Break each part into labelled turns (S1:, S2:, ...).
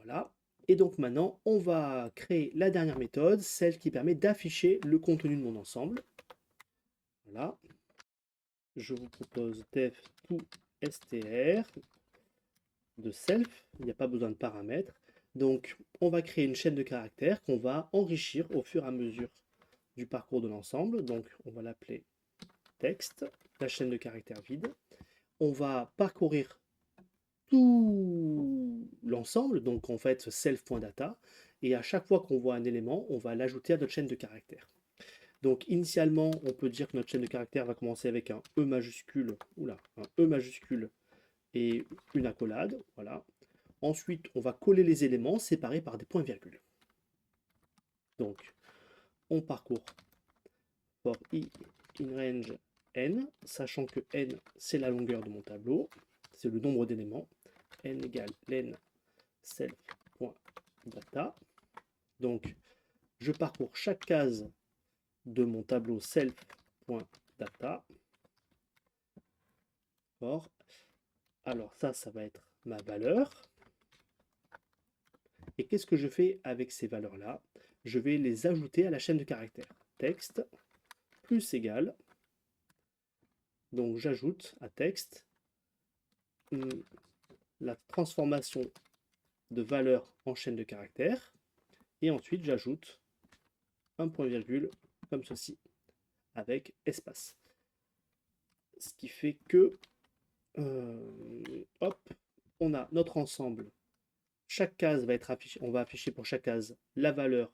S1: Voilà. Et donc maintenant, on va créer la dernière méthode, celle qui permet d'afficher le contenu de mon ensemble. Voilà. Je vous propose def to str de self, il n'y a pas besoin de paramètres. Donc, on va créer une chaîne de caractères qu'on va enrichir au fur et à mesure du parcours de l'ensemble. Donc, on va l'appeler texte, la chaîne de caractères vide. On va parcourir tout l'ensemble, donc en fait self.data, et à chaque fois qu'on voit un élément, on va l'ajouter à notre chaîne de caractères. Donc initialement, on peut dire que notre chaîne de caractères va commencer avec un E majuscule, un E majuscule et une accolade, voilà. Ensuite, on va coller les éléments séparés par des points-virgules. Donc, on parcourt for i in range n, sachant que n, c'est la longueur de mon tableau, c'est le nombre d'éléments. N égale len self.data. Donc, je parcours chaque case de mon tableau self.data. Alors ça va être ma valeur. Et qu'est-ce que je fais avec ces valeurs-là? Je vais les ajouter à la chaîne de caractères. Texte plus égal. Donc j'ajoute à texte la transformation de valeur en chaîne de caractères. Et ensuite j'ajoute un point-virgule comme ceci, avec espace. Ce qui fait que, hop, on a notre ensemble. Chaque case va être affichée, on va afficher pour chaque case la valeur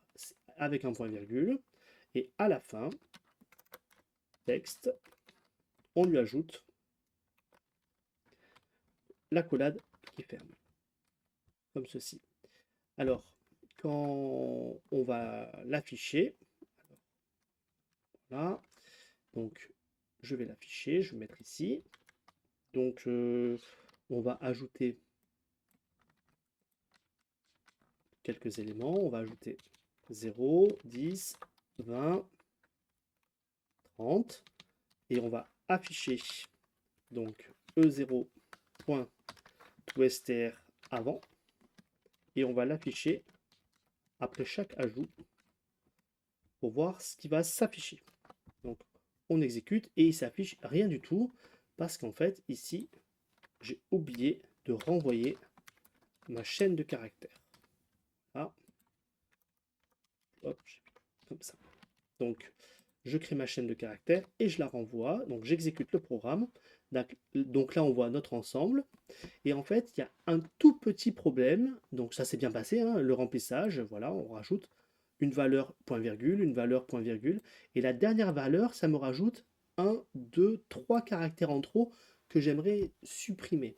S1: avec un point-virgule. Et à la fin, texte, on lui ajoute l'accolade qui ferme, comme ceci. Alors, quand on va l'afficher, voilà, donc je vais l'afficher, je vais mettre ici. Donc, on va ajouter quelques éléments. On va ajouter 0, 10, 20, 30. Et on va afficher donc e0.toStr avant. Et on va l'afficher après chaque ajout pour voir ce qui va s'afficher. Donc, on exécute et il s'affiche rien du tout parce qu'en fait, ici, j'ai oublié de renvoyer ma chaîne de caractères. Ah. Hop, comme ça. Donc, je crée ma chaîne de caractères et je la renvoie. Donc, j'exécute le programme. Donc là, on voit notre ensemble. Et en fait, il y a un tout petit problème. Donc, ça s'est bien passé, hein, le remplissage. Voilà, on rajoute une valeur point-virgule, une valeur point-virgule. Et la dernière valeur, ça me rajoute 1, 2, 3 caractères en trop que j'aimerais supprimer.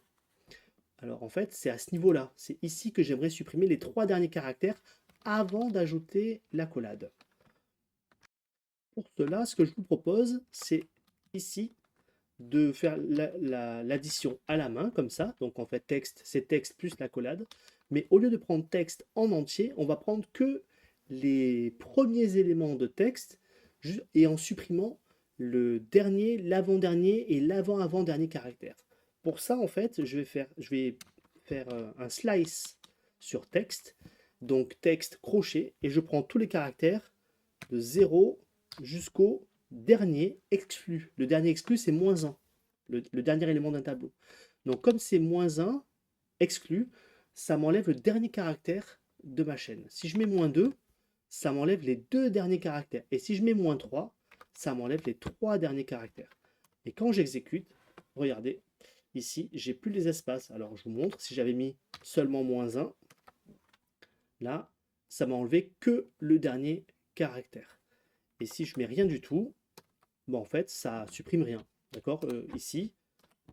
S1: Alors, en fait, c'est à ce niveau-là. C'est ici que j'aimerais supprimer les 3 derniers caractères avant d'ajouter l'accolade. Pour cela, ce que je vous propose, c'est ici de faire l'addition à la main, comme ça. Donc en fait, texte, c'est texte plus l'accolade. Mais au lieu de prendre texte en entier, on va prendre que les premiers éléments de texte et en supprimant le dernier, l'avant-dernier et l'avant-avant-dernier caractère. Pour ça, en fait, je vais faire un slice sur texte. Donc texte crochet et je prends tous les caractères de 0 jusqu'au dernier exclu. Le dernier exclu, c'est -1, le dernier élément d'un tableau. Donc comme c'est -1 exclu, ça m'enlève le dernier caractère de ma chaîne. Si je mets -2, ça m'enlève les 2 derniers caractères. Et si je mets -3, ça m'enlève les 3 derniers caractères. Et quand j'exécute, regardez, ici, j'ai plus les espaces. Alors je vous montre, si j'avais mis seulement -1, là, ça m'a enlevé que le dernier caractère. Et si je mets rien du tout, bon, en fait, ça supprime rien. D'accord, ici,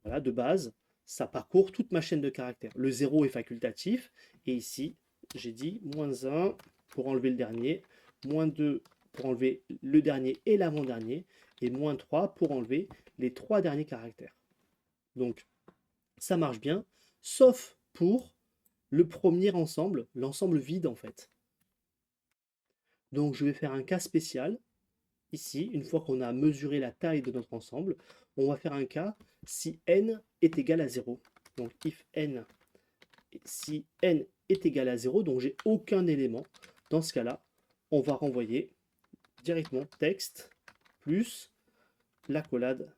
S1: voilà, de base, ça parcourt toute ma chaîne de caractères. Le 0 est facultatif. Et ici, j'ai dit -1 pour enlever le dernier, -2 pour enlever le dernier et l'avant-dernier, et -3 pour enlever les 3 derniers caractères. Donc, ça marche bien, sauf pour le premier ensemble, l'ensemble vide en fait. Donc, je vais faire un cas spécial. Ici, une fois qu'on a mesuré la taille de notre ensemble, on va faire un cas si n est égal à 0. Donc if n, si n est égal à 0, donc j'ai aucun élément. Dans ce cas-là, on va renvoyer directement texte plus l'accolade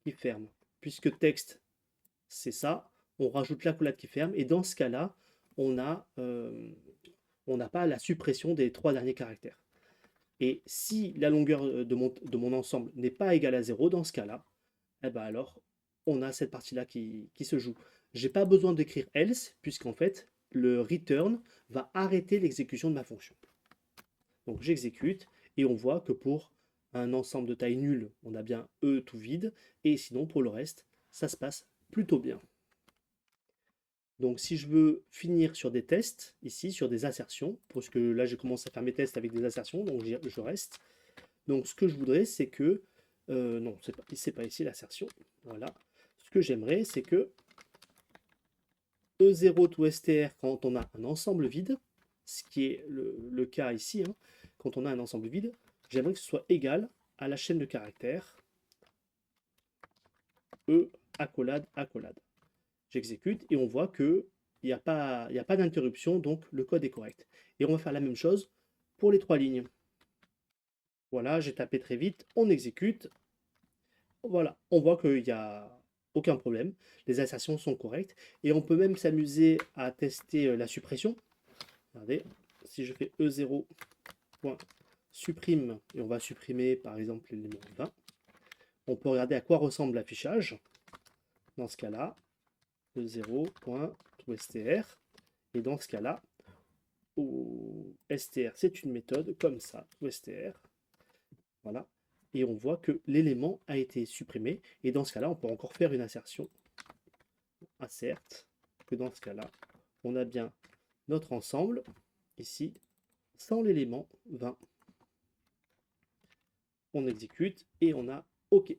S1: qui ferme. Puisque texte, c'est ça, on rajoute l'accolade qui ferme, et dans ce cas-là, on n'a pas la suppression des 3 derniers caractères. Et si la longueur de mon ensemble n'est pas égale à 0, dans ce cas-là, eh ben alors, on a cette partie-là qui se joue. J'ai pas besoin d'écrire else, puisqu'en fait, le return va arrêter l'exécution de ma fonction. Donc j'exécute, et on voit que pour un ensemble de taille nulle, on a bien E tout vide, et sinon pour le reste, ça se passe plutôt bien. Donc si je veux finir sur des tests, ici sur des assertions, parce que là j'ai commencé à faire mes tests avec des assertions, donc je reste. Donc ce que je voudrais, c'est que, non, c'est pas ici l'assertion, voilà. Ce que j'aimerais, c'est que E0 to str, quand on a un ensemble vide, ce qui est le cas ici, hein, quand on a un ensemble vide, j'aimerais que ce soit égal à la chaîne de caractères E accolade accolade. J'exécute et on voit que il n'y a pas d'interruption, donc le code est correct. Et on va faire la même chose pour les 3 lignes. Voilà, j'ai tapé très vite, on exécute. Voilà, on voit qu'il n'y a aucun problème, les assertions sont correctes, et on peut même s'amuser à tester la suppression. Regardez, si je fais E0, supprime, et on va supprimer par exemple l'élément 20, on peut regarder à quoi ressemble l'affichage. Dans ce cas-là, E0.toStr, et dans ce cas-là, str c'est une méthode comme ça, toStr, voilà, et on voit que l'élément a été supprimé, et dans ce cas-là, on peut encore faire une assertion, assert, que dans ce cas-là, on a bien notre ensemble, ici, sans l'élément 20. On exécute, et on a OK.